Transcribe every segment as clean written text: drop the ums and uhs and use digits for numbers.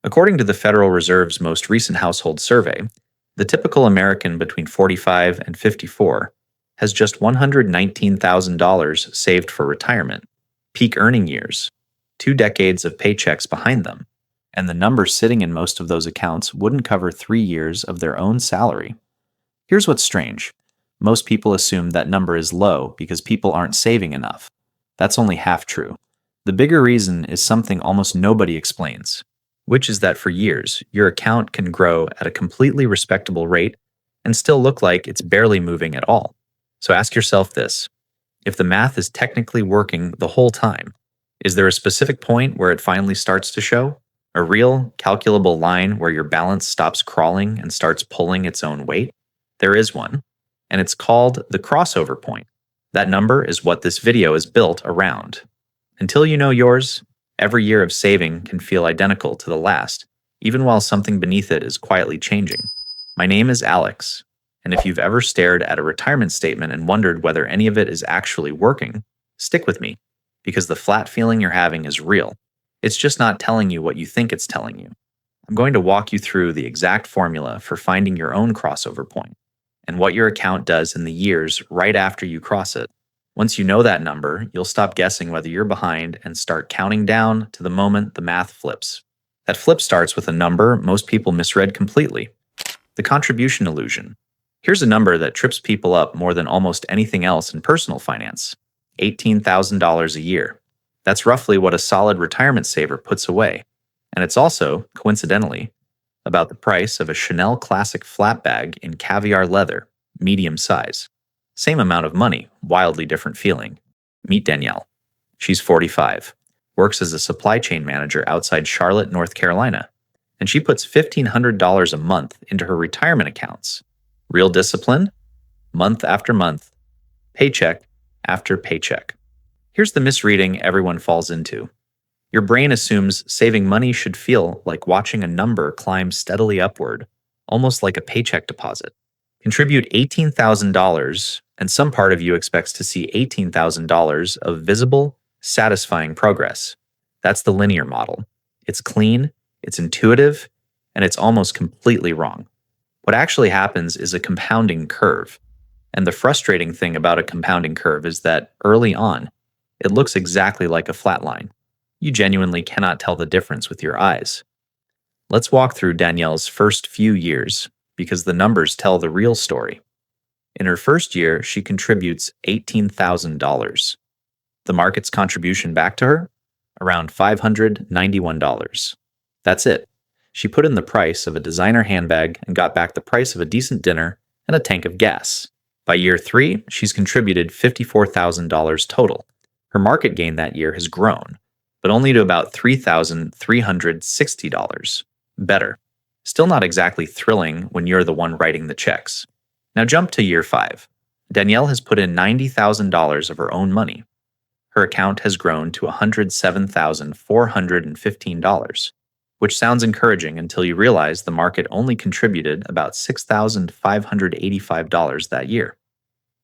According to the Federal Reserve's most recent household survey, the typical American between 45 and 54 has just $119,000 saved for retirement, peak earning years, 2 decades of paychecks behind them, and the number sitting in most of those accounts wouldn't cover 3 years of their own salary. Here's what's strange. Most people assume that number is low because people aren't saving enough. That's only half true. The bigger reason is something almost nobody explains, which is that for years, your account can grow at a completely respectable rate and still look like it's barely moving at all. So ask yourself this: if the math is technically working the whole time, is there a specific point where it finally starts to show? A real, calculable line where your balance stops crawling and starts pulling its own weight? There is one, and it's called the crossover point. That number is what this video is built around. Until you know yours, every year of saving can feel identical to the last, even while something beneath it is quietly changing. My name is Alex, and if you've ever stared at a retirement statement and wondered whether any of it is actually working, stick with me, because the flat feeling you're having is real. It's just not telling you what you think it's telling you. I'm going to walk you through the exact formula for finding your own crossover point, and what your account does in the years right after you cross it. Once you know that number, you'll stop guessing whether you're behind and start counting down to the moment the math flips. That flip starts with a number most people misread completely: the contribution illusion. Here's a number that trips people up more than almost anything else in personal finance: $18,000 a year. That's roughly what a solid retirement saver puts away. And it's also, coincidentally, about the price of a Chanel Classic flat bag in caviar leather, medium size. Same amount of money, wildly different feeling. Meet Danielle. She's 45, works as a supply chain manager outside Charlotte, North Carolina, and she puts $1,500 a month into her retirement accounts. Real discipline, month after month, paycheck after paycheck. Here's the misreading everyone falls into. Your brain assumes saving money should feel like watching a number climb steadily upward, almost like a paycheck deposit. Contribute $18,000, and some part of you expects to see $18,000 of visible, satisfying progress. That's the linear model. It's clean, it's intuitive, and it's almost completely wrong. What actually happens is a compounding curve. And the frustrating thing about a compounding curve is that early on, it looks exactly like a flat line. You genuinely cannot tell the difference with your eyes. Let's walk through Danielle's first few years, because the numbers tell the real story. In her first year, she contributes $18,000. The market's contribution back to her? Around $591. That's it. She put in the price of a designer handbag and got back the price of a decent dinner and a tank of gas. By year 3, she's contributed $54,000 total. Her market gain that year has grown, but only to about $3,360. Better. Still not exactly thrilling when you're the one writing the checks. Now jump to year 5. Danielle has put in $90,000 of her own money. Her account has grown to $107,415, which sounds encouraging until you realize the market only contributed about $6,585 that year.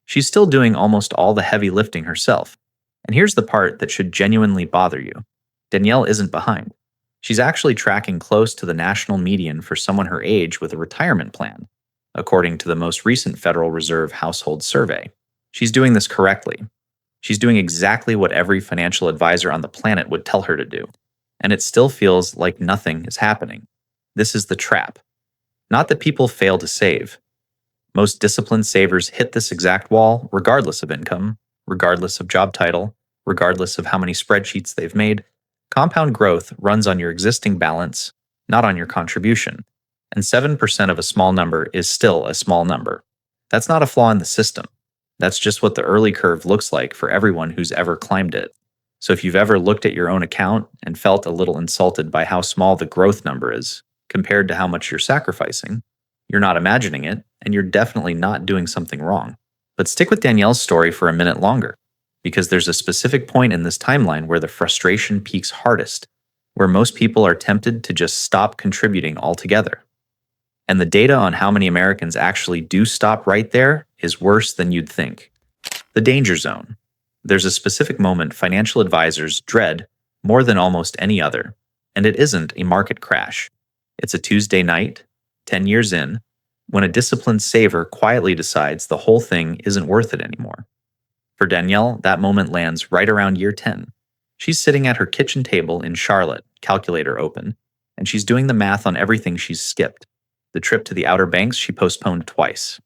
She's still doing almost all the heavy lifting herself. And here's the part that should genuinely bother you. Danielle isn't behind. She's actually tracking close to the national median for someone her age with a retirement plan, according to the most recent Federal Reserve household survey. She's doing this correctly. She's doing exactly what every financial advisor on the planet would tell her to do. And it still feels like nothing is happening. This is the trap. Not that people fail to save. Most disciplined savers hit this exact wall regardless of income, regardless of job title, regardless of how many spreadsheets they've made. Compound growth runs on your existing balance, not on your contribution. And 7% of a small number is still a small number. That's not a flaw in the system. That's just what the early curve looks like for everyone who's ever climbed it. So if you've ever looked at your own account and felt a little insulted by how small the growth number is compared to how much you're sacrificing, you're not imagining it, and you're definitely not doing something wrong. But stick with Danielle's story for a minute longer, because there's a specific point in this timeline where the frustration peaks hardest, where most people are tempted to just stop contributing altogether. And the data on how many Americans actually do stop right there is worse than you'd think. The danger zone. There's a specific moment financial advisors dread more than almost any other, And it isn't a market crash. It's a Tuesday night, 10 years in, when a disciplined saver quietly decides the whole thing isn't worth it anymore. For Danielle, that moment lands right around year 10. She's sitting at her kitchen table in Charlotte, calculator open, and she's doing the math on everything she's skipped. The trip to the Outer Banks she postponed twice.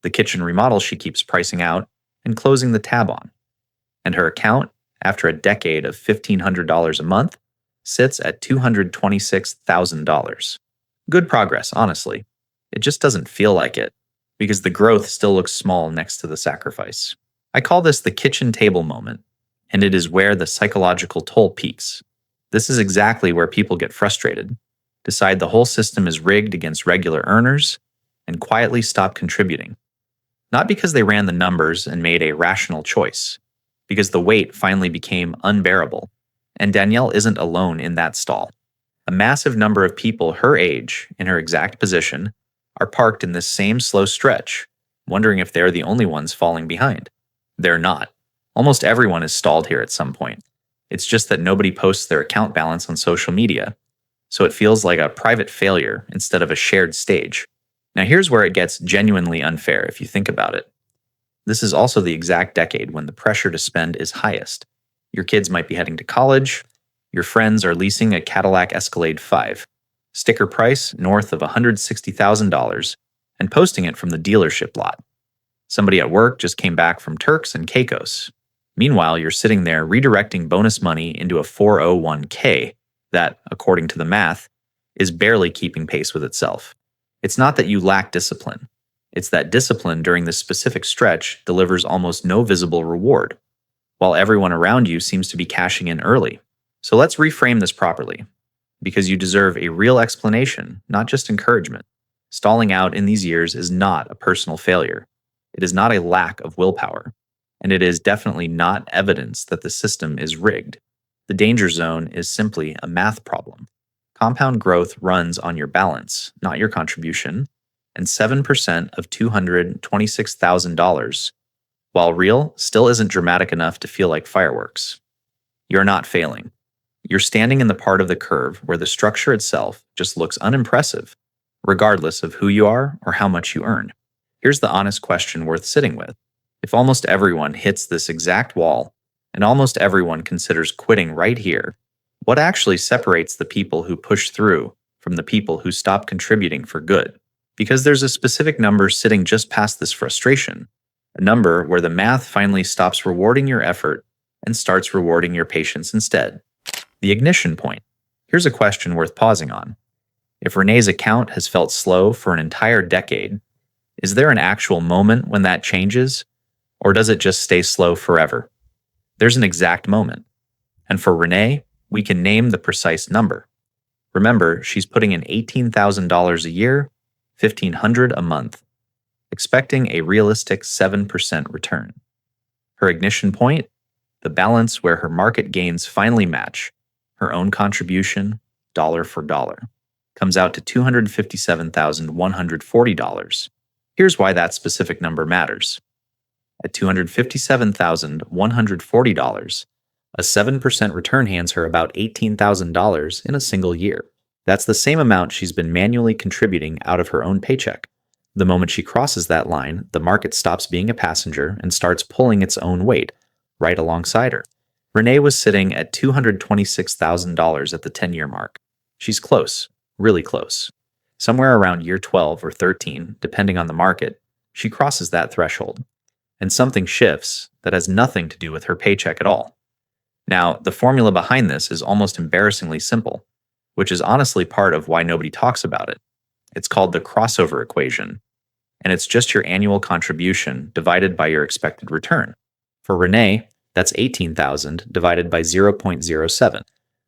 The kitchen remodel she keeps pricing out and closing the tab on. And her account, after a decade of $1,500 a month, sits at $226,000. Good progress, honestly. It just doesn't feel like it, because the growth still looks small next to the sacrifice. I call this the kitchen table moment, and it is where the psychological toll peaks. This is exactly where people get frustrated, decide the whole system is rigged against regular earners, and quietly stop contributing. Not because they ran the numbers and made a rational choice, because the weight finally became unbearable. And Danielle isn't alone in that stall. A massive number of people her age, in her exact position, are parked in this same slow stretch, wondering if they're the only ones falling behind. They're not. Almost everyone is stalled here at some point. It's just that nobody posts their account balance on social media, so it feels like a private failure instead of a shared stage. Now here's where it gets genuinely unfair if you think about it. This is also the exact decade when the pressure to spend is highest. Your kids might be heading to college, your friends are leasing a Cadillac Escalade 5, sticker price north of $160,000, and posting it from the dealership lot. Somebody at work just came back from Turks and Caicos. Meanwhile, you're sitting there redirecting bonus money into a 401k that, according to the math, is barely keeping pace with itself. It's not that you lack discipline. It's that discipline during this specific stretch delivers almost no visible reward, while everyone around you seems to be cashing in early. So let's reframe this properly, because you deserve a real explanation, not just encouragement. Stalling out in these years is not a personal failure. It is not a lack of willpower, and it is definitely not evidence that the system is rigged. The danger zone is simply a math problem. Compound growth runs on your balance, not your contribution, and 7% of $226,000, while real, still isn't dramatic enough to feel like fireworks. You're not failing. You're standing in the part of the curve where the structure itself just looks unimpressive, regardless of who you are or how much you earn. Here's the honest question worth sitting with. If almost everyone hits this exact wall, and almost everyone considers quitting right here, what actually separates the people who push through from the people who stop contributing for good? Because there's a specific number sitting just past this frustration, a number where the math finally stops rewarding your effort and starts rewarding your patience instead. The ignition point. Here's a question worth pausing on. If Renee's account has felt slow for an entire decade, is there an actual moment when that changes, or does it just stay slow forever? There's an exact moment. And for Renee, we can name the precise number. Remember, she's putting in $18,000 a year, $1,500 a month, expecting a realistic 7% return. Her ignition point, the balance where her market gains finally match her own contribution, dollar for dollar, comes out to $257,140. Here's why that specific number matters. At $257,140, a 7% return hands her about $18,000 in a single year. That's the same amount she's been manually contributing out of her own paycheck. The moment she crosses that line, the market stops being a passenger and starts pulling its own weight right alongside her. Renee was sitting at $226,000 at the 10-year mark. She's close, really close. Somewhere around year 12 or 13, depending on the market, she crosses that threshold. And something shifts that has nothing to do with her paycheck at all. Now, the formula behind this is almost embarrassingly simple, which is honestly part of why nobody talks about it. It's called the crossover equation, and it's just your annual contribution divided by your expected return. For Renee, that's $18,000 divided by 0.07,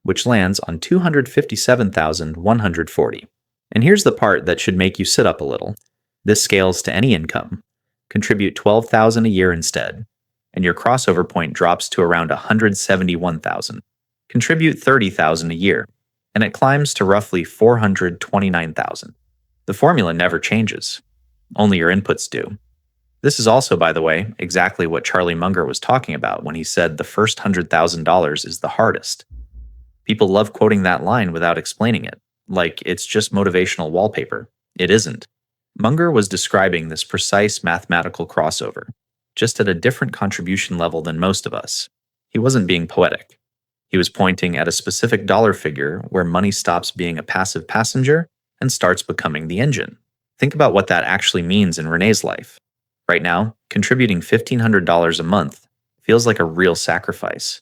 which lands on $257,140. And here's the part that should make you sit up a little. This scales to any income. Contribute $12,000 a year instead, and your crossover point drops to around $171,000. Contribute $30,000 a year, and it climbs to roughly $429,000. The formula never changes. Only your inputs do. This is also, by the way, exactly what Charlie Munger was talking about when he said the first $100,000 is the hardest. People love quoting that line without explaining it, like it's just motivational wallpaper. It isn't. Munger was describing this precise mathematical crossover, just at a different contribution level than most of us. He wasn't being poetic. He was pointing at a specific dollar figure where money stops being a passive passenger and starts becoming the engine. Think about what that actually means in Renee's life. Right now, contributing $1,500 a month feels like a real sacrifice.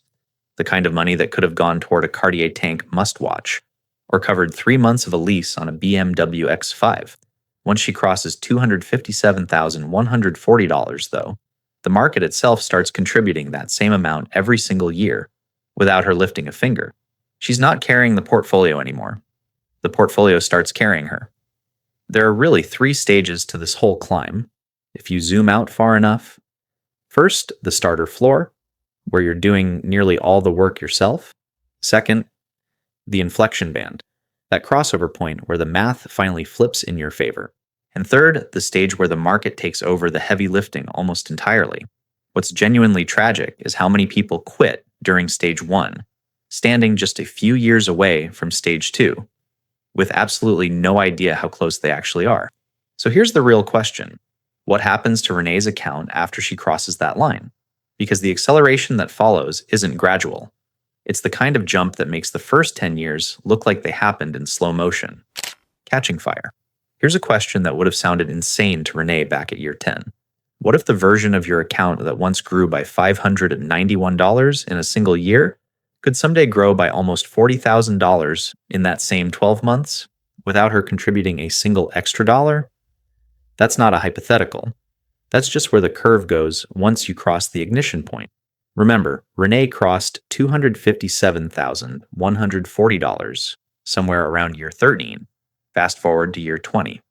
The kind of money that could have gone toward a Cartier tank must-watch, or covered 3 months of a lease on a BMW X5. Once she crosses $257,140, though, the market itself starts contributing that same amount every single year, without her lifting a finger. She's not carrying the portfolio anymore. The portfolio starts carrying her. There are really 3 stages to this whole climb, if you zoom out far enough. First, the starter floor, where you're doing nearly all the work yourself. Second, the inflection band, that crossover point where the math finally flips in your favor. And third, the stage where the market takes over the heavy lifting almost entirely. What's genuinely tragic is how many people quit during stage 1, standing just a few years away from stage 2, with absolutely no idea how close they actually are. So here's the real question. What happens to Renee's account after she crosses that line? Because the acceleration that follows isn't gradual. It's the kind of jump that makes the first 10 years look like they happened in slow motion. Catching fire. Here's a question that would have sounded insane to Renee back at year 10. What if the version of your account that once grew by $591 in a single year could someday grow by almost $40,000 in that same 12 months without her contributing a single extra dollar? That's not a hypothetical. That's just where the curve goes once you cross the ignition point. Remember, Renee crossed $257,140 somewhere around year 13. Fast forward to year 20.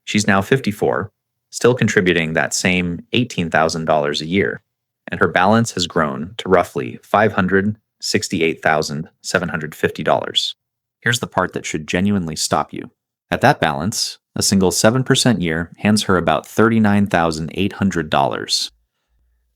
She's now 54, still contributing that same $18,000 a year, and her balance has grown to roughly $568,750. Here's the part that should genuinely stop you. At that balance, a single 7% year hands her about $39,800.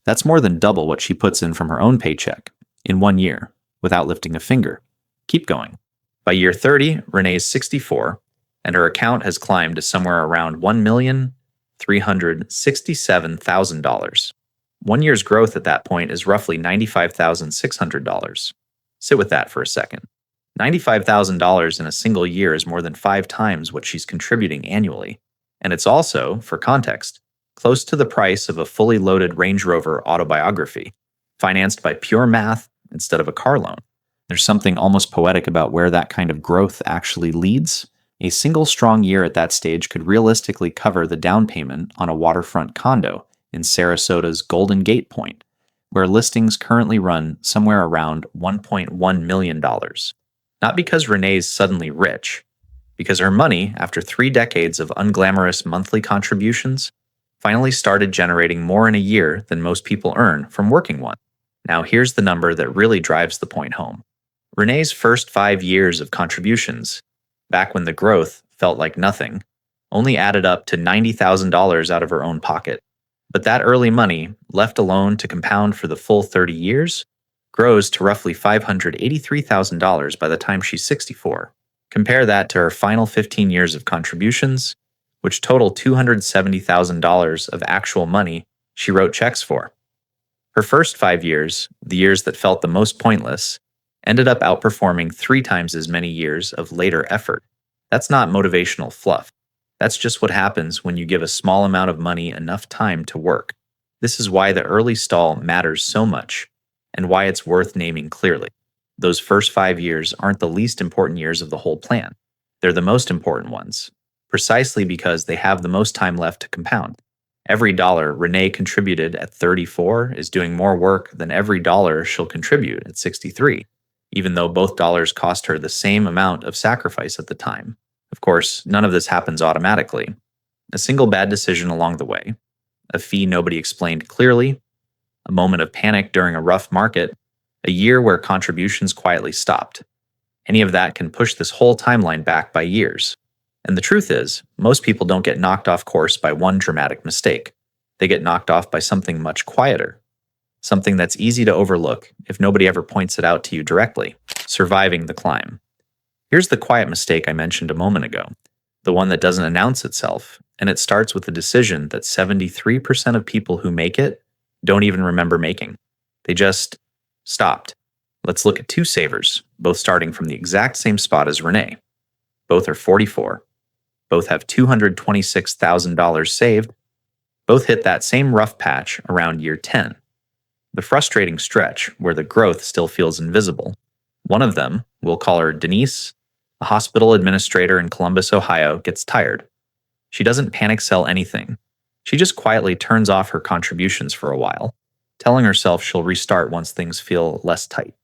That's more than double what she puts in from her own paycheck in 1 year, without lifting a finger. Keep going. By year 30, Renee's 64, and her account has climbed to somewhere around $1,367,000. 1 year's growth at that point is roughly $95,600. Sit with that for a second. $95,000 in a single year is more than 5 times what she's contributing annually. And it's also, for context, close to the price of a fully loaded Range Rover autobiography, financed by pure math instead of a car loan. There's something almost poetic about where that kind of growth actually leads. A single strong year at that stage could realistically cover the down payment on a waterfront condo in Sarasota's Golden Gate Point, where listings currently run somewhere around $1.1 million. Not because Renee's suddenly rich, because her money, after 3 decades of unglamorous monthly contributions, finally started generating more in a year than most people earn from working one. Now here's the number that really drives the point home. Renee's first 5 years of contributions, back when the growth felt like nothing, only added up to $90,000 out of her own pocket. But that early money, left alone to compound for the full 30 years, grows to roughly $583,000 by the time she's 64. Compare that to her final 15 years of contributions, which total $270,000 of actual money she wrote checks for. Her first 5 years, the years that felt the most pointless, ended up outperforming 3 times as many years of later effort. That's not motivational fluff. That's just what happens when you give a small amount of money enough time to work. This is why the early stall matters so much, and why it's worth naming clearly. Those first 5 years aren't the least important years of the whole plan. They're the most important ones, precisely because they have the most time left to compound. Every dollar Renee contributed at 34 is doing more work than every dollar she'll contribute at 63, even though both dollars cost her the same amount of sacrifice at the time. Of course, none of this happens automatically. A single bad decision along the way, a fee nobody explained clearly, a moment of panic during a rough market, a year where contributions quietly stopped. Any of that can push this whole timeline back by years. And the truth is, most people don't get knocked off course by one dramatic mistake. They get knocked off by something much quieter. something that's easy to overlook if nobody ever points it out to you directly: surviving the climb. Here's the quiet mistake I mentioned a moment ago, the one that doesn't announce itself, and it starts with the decision that 73% of people who make it don't even remember making. They just stopped. Let's look at two savers, both starting from the exact same spot as Renee. Both are 44. Both have $226,000 saved. Both hit that same rough patch around year 10. The frustrating stretch where the growth still feels invisible. One of them, we'll call her Denise, a hospital administrator in Columbus, Ohio, gets tired. She doesn't panic sell anything. She just quietly turns off her contributions for a while, telling herself she'll restart once things feel less tight.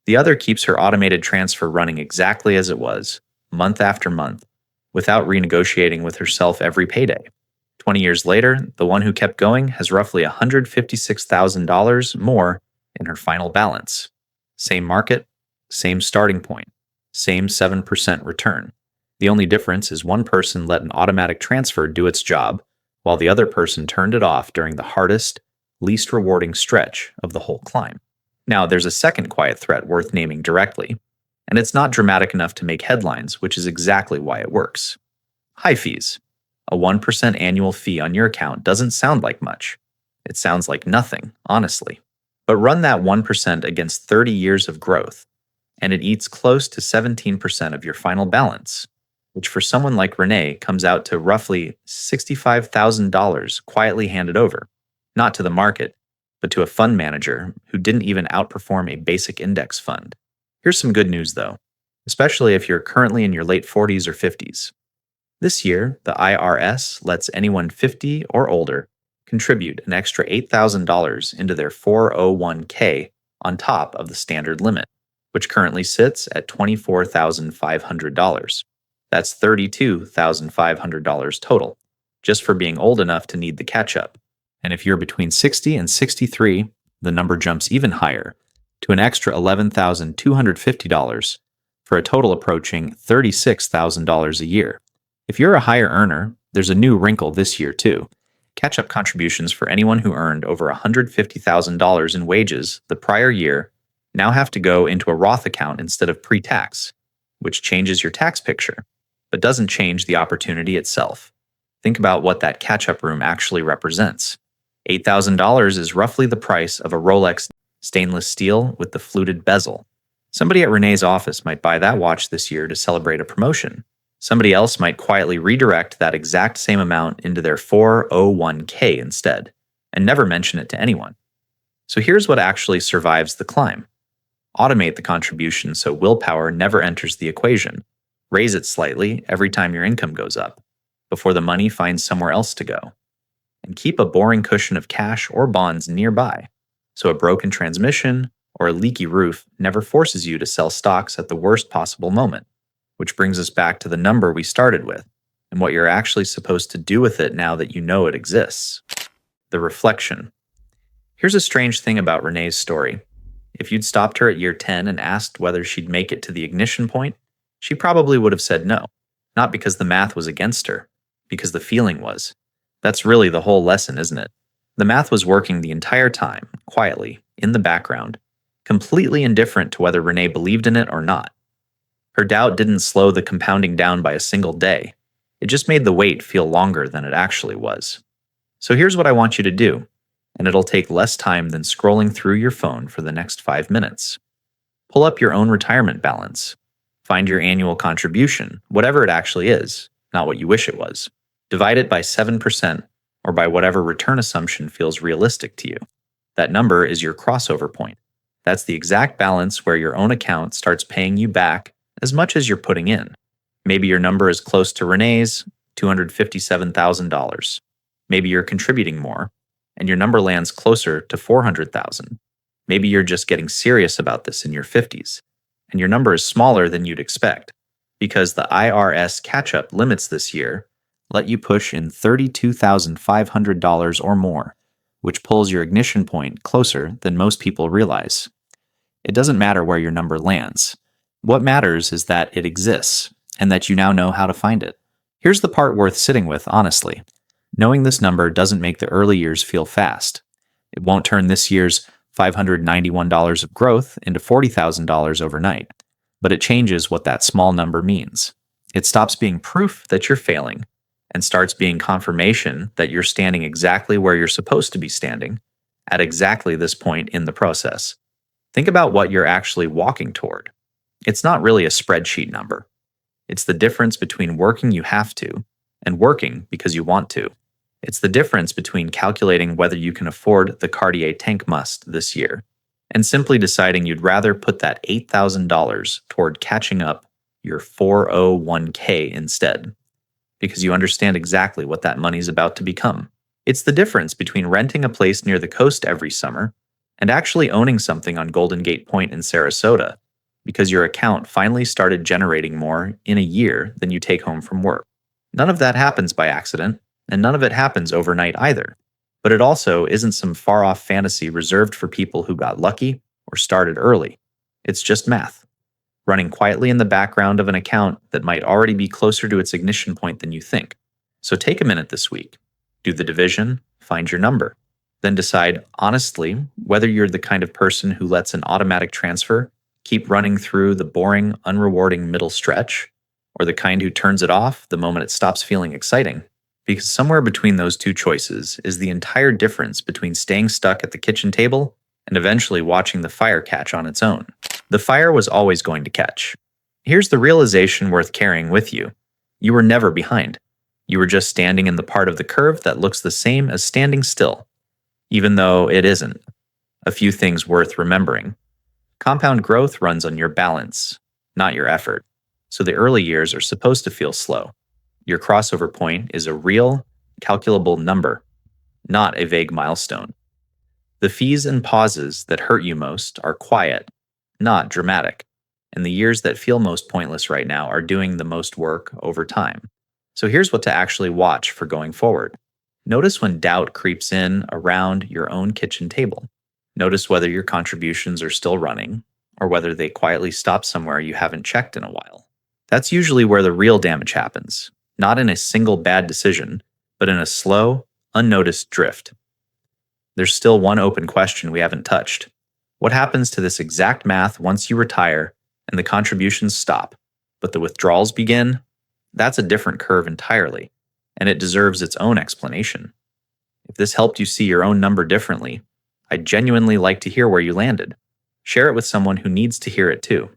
The other keeps her automated transfer running exactly as it was, month after month, without renegotiating with herself every payday. 20 years later, the one who kept going has roughly $156,000 more in her final balance. Same market, same starting point, same 7% return. The only difference is one person let an automatic transfer do its job, while the other person turned it off during the hardest, least rewarding stretch of the whole climb. Now, there's a second quiet threat worth naming directly, and it's not dramatic enough to make headlines, which is exactly why it works. High fees. A 1% annual fee on your account doesn't sound like much. It sounds like nothing, honestly. But run that 1% against 30 years of growth, and it eats close to 17% of your final balance, which for someone like Renee comes out to roughly $65,000 quietly handed over, not to the market, but to a fund manager who didn't even outperform a basic index fund. Here's some good news though, especially if you're currently in your late 40s or 50s. This year, the IRS lets anyone 50 or older contribute an extra $8,000 into their 401k on top of the standard limit, which currently sits at $24,500. That's $32,500 total, just for being old enough to need the catch-up. And if you're between 60 and 63, the number jumps even higher to an extra $11,250 for a total approaching $36,000 a year. If you're a higher earner, there's a new wrinkle this year too. Catch-up contributions for anyone who earned over $150,000 in wages the prior year now have to go into a Roth account instead of pre-tax, which changes your tax picture, but doesn't change the opportunity itself. Think about what that catch-up room actually represents. $8,000 is roughly the price of a Rolex stainless steel with the fluted bezel. Somebody at Renee's office might buy that watch this year to celebrate a promotion. Somebody else might quietly redirect that exact same amount into their 401k instead, and never mention it to anyone. So here's what actually survives the climb. Automate the contribution so willpower never enters the equation. Raise it slightly every time your income goes up, before the money finds somewhere else to go. And keep a boring cushion of cash or bonds nearby, so a broken transmission or a leaky roof never forces you to sell stocks at the worst possible moment. Which brings us back to the number we started with, and what you're actually supposed to do with it now that you know it exists. The reflection. Here's a strange thing about Renee's story. If you'd stopped her at year 10 and asked whether she'd make it to the ignition point, she probably would have said no. Not because the math was against her, because the feeling was. That's really the whole lesson, isn't it? The math was working the entire time, quietly, in the background, completely indifferent to whether Renee believed in it or not. Her doubt didn't slow the compounding down by a single day. It just made the wait feel longer than it actually was. So here's what I want you to do, and it'll take less time than scrolling through your phone for the next 5 minutes. Pull up your own retirement balance. Find your annual contribution, whatever it actually is, not what you wish it was. Divide it by 7% or by whatever return assumption feels realistic to you. That number is your crossover point. That's the exact balance where your own account starts paying you back as much as you're putting in. Maybe your number is close to Renee's, $257,000. Maybe you're contributing more, and your number lands closer to $400,000. Maybe you're just getting serious about this in your 50s, and your number is smaller than you'd expect, because the IRS catch-up limits this year let you push in $32,500 or more, which pulls your ignition point closer than most people realize. It doesn't matter where your number lands. What matters is that it exists, and that you now know how to find it. Here's the part worth sitting with, honestly. Knowing this number doesn't make the early years feel fast. It won't turn this year's $591 of growth into $40,000 overnight. But it changes what that small number means. It stops being proof that you're failing and starts being confirmation that you're standing exactly where you're supposed to be standing at exactly this point in the process. Think about what you're actually walking toward. It's not really a spreadsheet number. It's the difference between working you have to and working because you want to. It's the difference between calculating whether you can afford the Cartier Tank Must this year and simply deciding you'd rather put that $8,000 toward catching up your 401k instead, because you understand exactly what that money's about to become. It's the difference between renting a place near the coast every summer and actually owning something on Golden Gate Point in Sarasota, because your account finally started generating more in a year than you take home from work. None of that happens by accident, and none of it happens overnight either. But it also isn't some far-off fantasy reserved for people who got lucky or started early. It's just math, running quietly in the background of an account that might already be closer to its ignition point than you think. So take a minute this week, do the division, find your number, then decide honestly whether you're the kind of person who lets an automatic transfer keep running through the boring, unrewarding middle stretch, or the kind who turns it off the moment it stops feeling exciting. Because somewhere between those two choices is the entire difference between staying stuck at the kitchen table and eventually watching the fire catch on its own. The fire was always going to catch. Here's the realization worth carrying with you. You were never behind. You were just standing in the part of the curve that looks the same as standing still, even though it isn't. A few things worth remembering. Compound growth runs on your balance, not your effort. So the early years are supposed to feel slow. Your crossover point is a real, calculable number, not a vague milestone. The fees and pauses that hurt you most are quiet, not dramatic. And the years that feel most pointless right now are doing the most work over time. So here's what to actually watch for going forward. Notice when doubt creeps in around your own kitchen table. Notice whether your contributions are still running or whether they quietly stop somewhere you haven't checked in a while. That's usually where the real damage happens, not in a single bad decision, but in a slow, unnoticed drift. There's still one open question we haven't touched. What happens to this exact math once you retire and the contributions stop, but the withdrawals begin? That's a different curve entirely, and it deserves its own explanation. If this helped you see your own number differently, I'd genuinely like to hear where you landed. Share it with someone who needs to hear it too.